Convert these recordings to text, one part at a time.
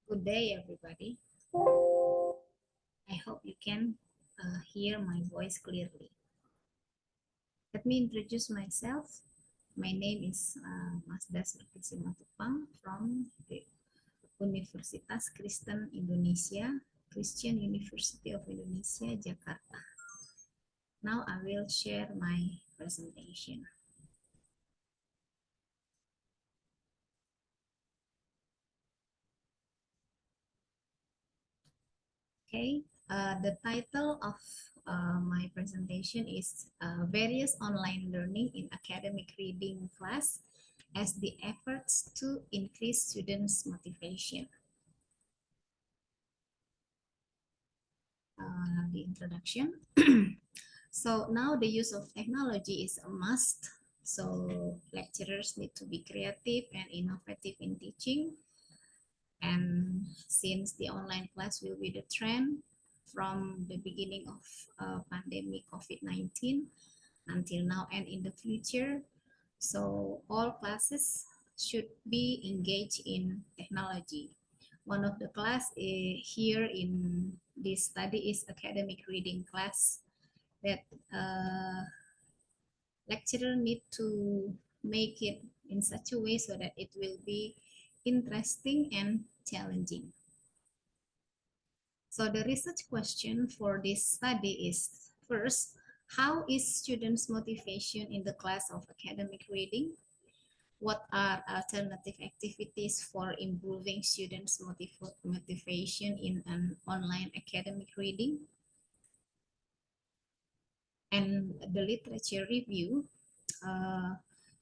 Good day, everybody. I hope you can hear my voice clearly. Let me introduce myself. My name is Masda Simatupang from the Universitas Kristen Indonesia, Christian University of Indonesia, Jakarta. Now I will share my presentation. Okay, the title of my presentation is Various Online Learning in Academic Reading Class as the Efforts to Increase Students' Motivation. The introduction. So now the use of technology is a must. So lecturers need to be creative and innovative in teaching. And since the online class will be the trend from the beginning of pandemic COVID-19 until now and in the future, so all classes should be engaged in technology. One of the class here in this study is academic reading class that lecturer need to make it in such a way so that it will be interesting and challenging. So the research question for this study is, first, how is students' motivation in the class of academic reading? What are alternative activities for improving students' motivation in an online academic reading? And the literature review,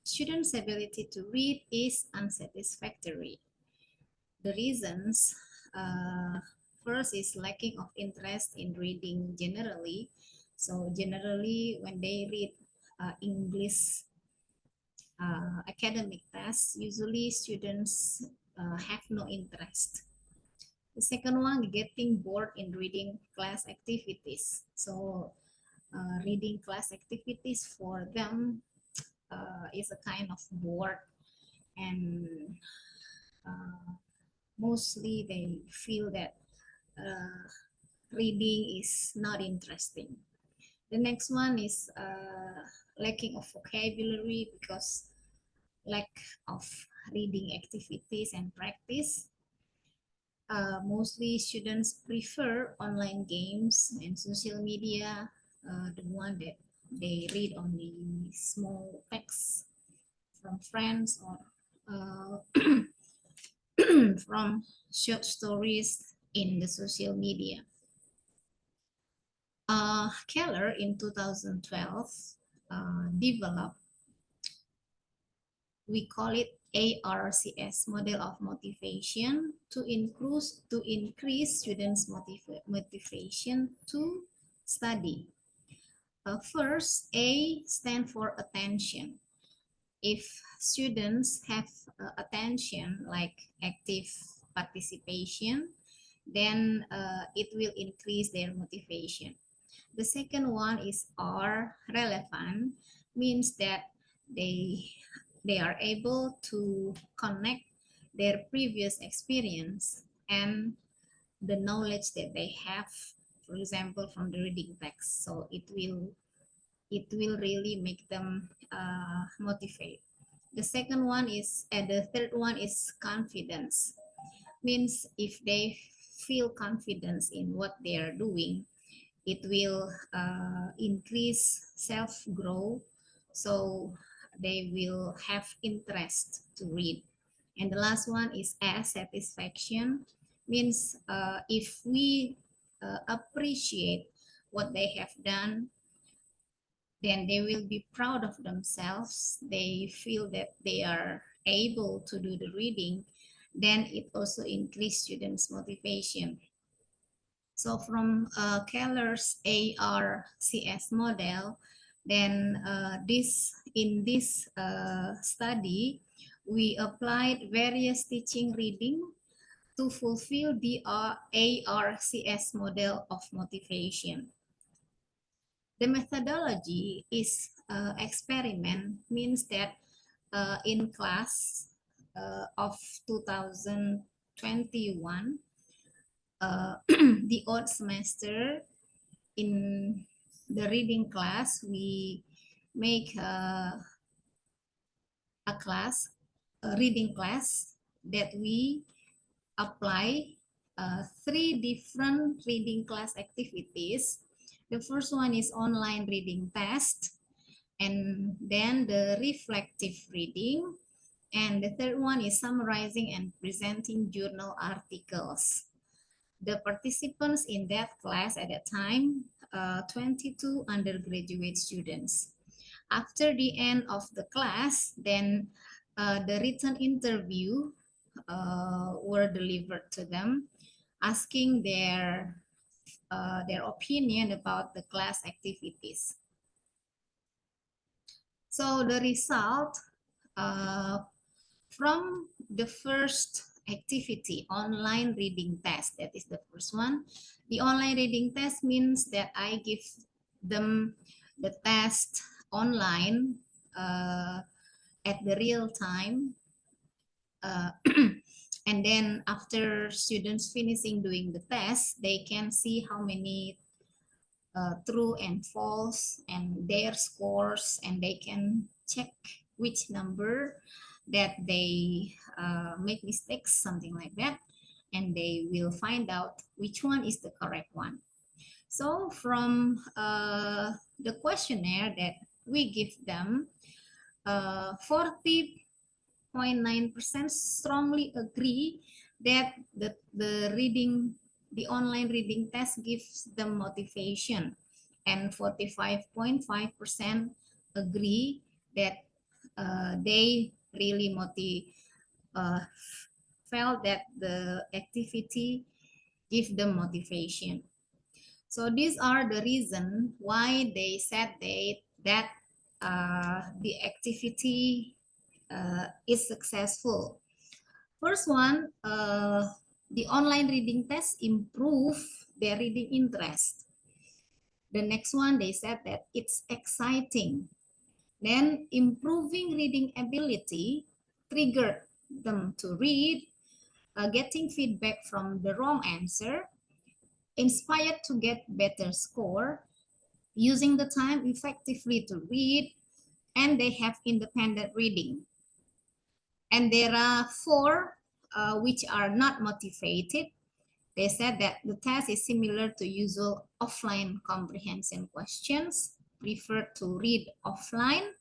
students' ability to read is unsatisfactory. The reasons, first is lacking of interest in reading generally. So generally when they read English academic tests, usually students have no interest. The second one, getting bored in reading class activities. So reading class activities for them is a kind of bored, and mostly they feel that reading is not interesting. The next one is lacking of vocabulary because lack of reading activities and practice. Mostly students prefer online games and social media, the one that they read only small texts from friends or from short stories in the social media. Keller in 2012 developed, we call it ARCS, model of motivation, to increase students' motivation to study. First, A stand for attention. If students have attention, like active participation, then it will increase their motivation. The second one is R, relevant, means that they are able to connect their previous experience and the knowledge that they have, for example, from the reading text. So it will really make them motivate. The second one is, and the third one is confidence. Means if they feel confidence in what they are doing, it will increase self-growth, so they will have interest to read. And the last one is S, satisfaction, means if we appreciate what they have done, then they will be proud of themselves. They feel that they are able to do the reading, then it also increases students' motivation. So from Keller's ARCS model, then in this study, we applied various teaching reading to fulfill the ARCS model of motivation. The methodology is experiment, means that in class of 2000 2021, the odd semester, in the reading class, we make a class, a reading class, that we apply three different reading class activities. The first one is online reading test, and then the reflective reading, and the third one is summarizing and presenting journal articles. The participants in that class at that time, 22 undergraduate students. After the end of the class, then the written interview were delivered to them, asking their opinion about the class activities. So the result from the first activity, online reading test, that is the first one. The online reading test means that I give them the test online at the real time. And then after students finishing doing the test, they can see how many true and false and their scores, and they can check which number that they make mistakes, something like that, and they will find out which one is the correct one. So from the questionnaire that we give them, 40.9% strongly agree that the online reading test gives them motivation, and 45.5% agree that they really felt that the activity give them motivation. So these are the reason why they said that the activity is successful. First one, the online reading test improve their reading interest. The next one, they said that it's exciting. Then improving reading ability triggered them to read, getting feedback from the wrong answer, inspired to get better score, using the time effectively to read, and they have independent reading. And there are four which are not motivated. They said that the test is similar to usual offline comprehension questions, prefer to read offline,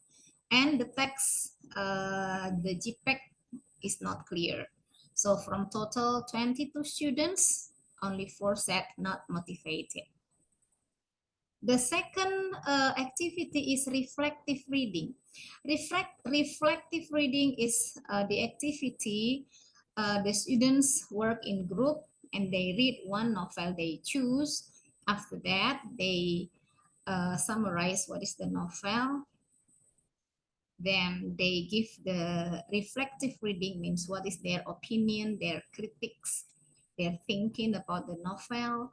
and the text, the JPEG is not clear. So from total 22 students, only 4 said not motivated. The second activity is reflective reading. Reflective reading is the activity the students work in group and they read one novel they choose. After that, they summarize what is the novel. Then they give the reflective reading, means what is their opinion, their critics, their thinking about the novel,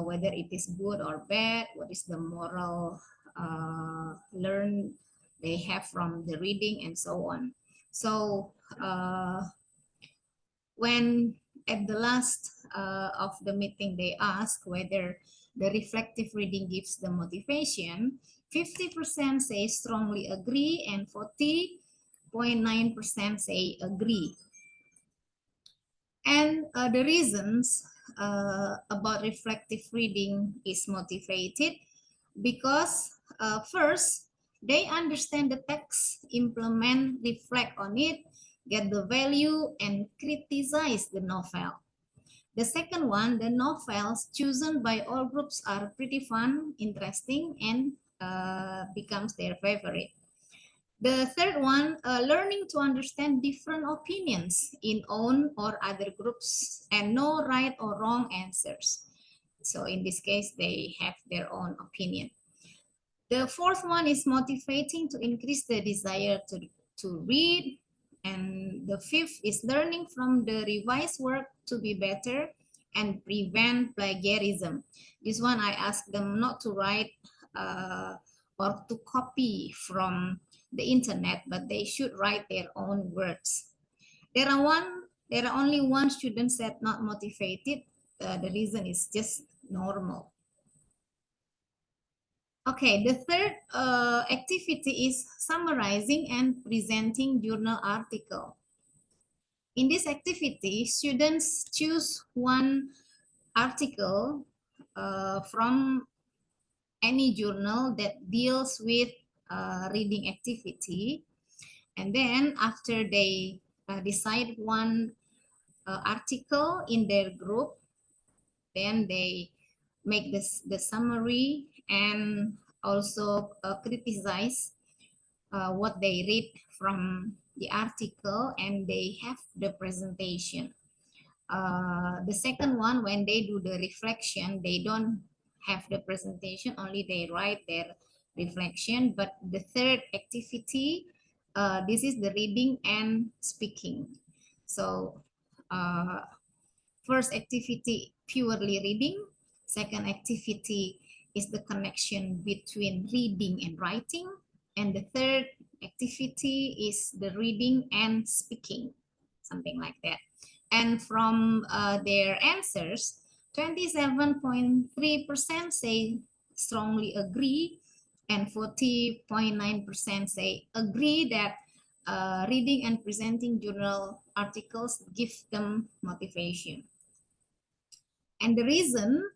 whether it is good or bad, what is the moral learn they have from the reading, and so on. So when at the last of the meeting they ask whether the reflective reading gives the motivation, 50% say strongly agree and 40.9% say agree. And the reasons about reflective reading is motivated because first, they understand the text, implement, reflect on it, get the value, and criticize the novel. The second one, the novels chosen by all groups are pretty fun, interesting, and becomes their favorite. The third one, learning to understand different opinions in own or other groups and no right or wrong answers. So in this case, they have their own opinion. The fourth one is motivating to increase the desire to read. And the fifth is learning from the revised work to be better and prevent plagiarism. This one I asked them not to write or to copy from the internet, but they should write their own words. There are one There are only one student said not motivated. The reason is just normal. Okay, the third activity is summarizing and presenting journal article. In this activity, students choose one article from any journal that deals with reading activity. And then after they decide one article in their group, then they make the summary and also criticize what they read from the article, and they have the presentation. The second one, when they do the reflection, they don't have the presentation, only they write their reflection. But the third activity, this is the reading and speaking. So first activity, purely reading. Second activity is the connection between reading and writing. And the third activity is the reading and speaking, something like that. And from their answers, 27.3% say strongly agree, and 40.9% say agree that reading and presenting journal articles give them motivation. And the reason,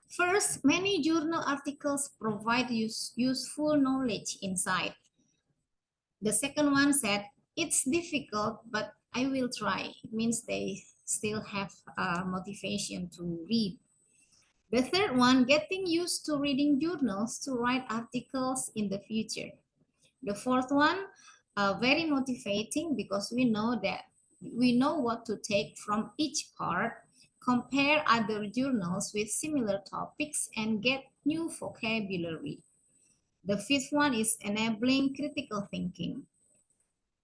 first, many journal articles provide useful knowledge inside. The second one said, it's difficult, but I will try. It means they still have motivation to read. The third one, getting used to reading journals to write articles in the future. The fourth one, very motivating because we know that we know what to take from each part, compare other journals with similar topics, and get new vocabulary. The fifth one is enabling critical thinking.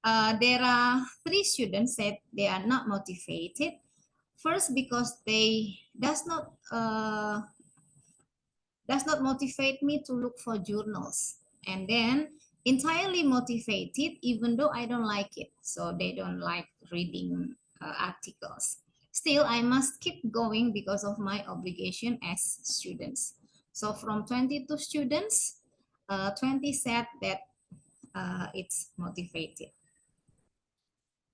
There are 3 students said they are not motivated. First, because they does not motivate me to look for journals. And then entirely motivated, even though I don't like it. So they don't like reading articles. Still, I must keep going because of my obligation as students. So from 22 students, 20 said that it's motivated.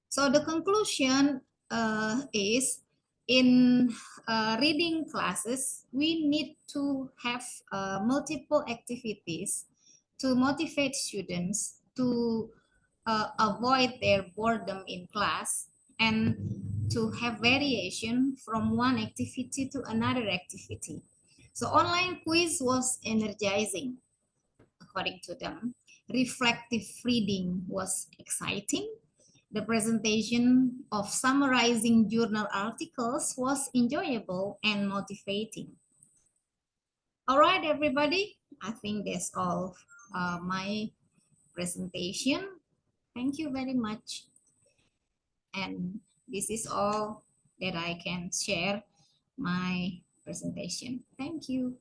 So the conclusion is, in reading classes, we need to have multiple activities to motivate students to avoid their boredom in class, and to have variation from one activity to another activity. So online quiz was energizing, according to them. Reflective reading was exciting. The presentation of summarizing journal articles was enjoyable and motivating. All right, everybody. I think that's all my presentation. Thank you very much. And this is all that I can share my presentation. Thank you.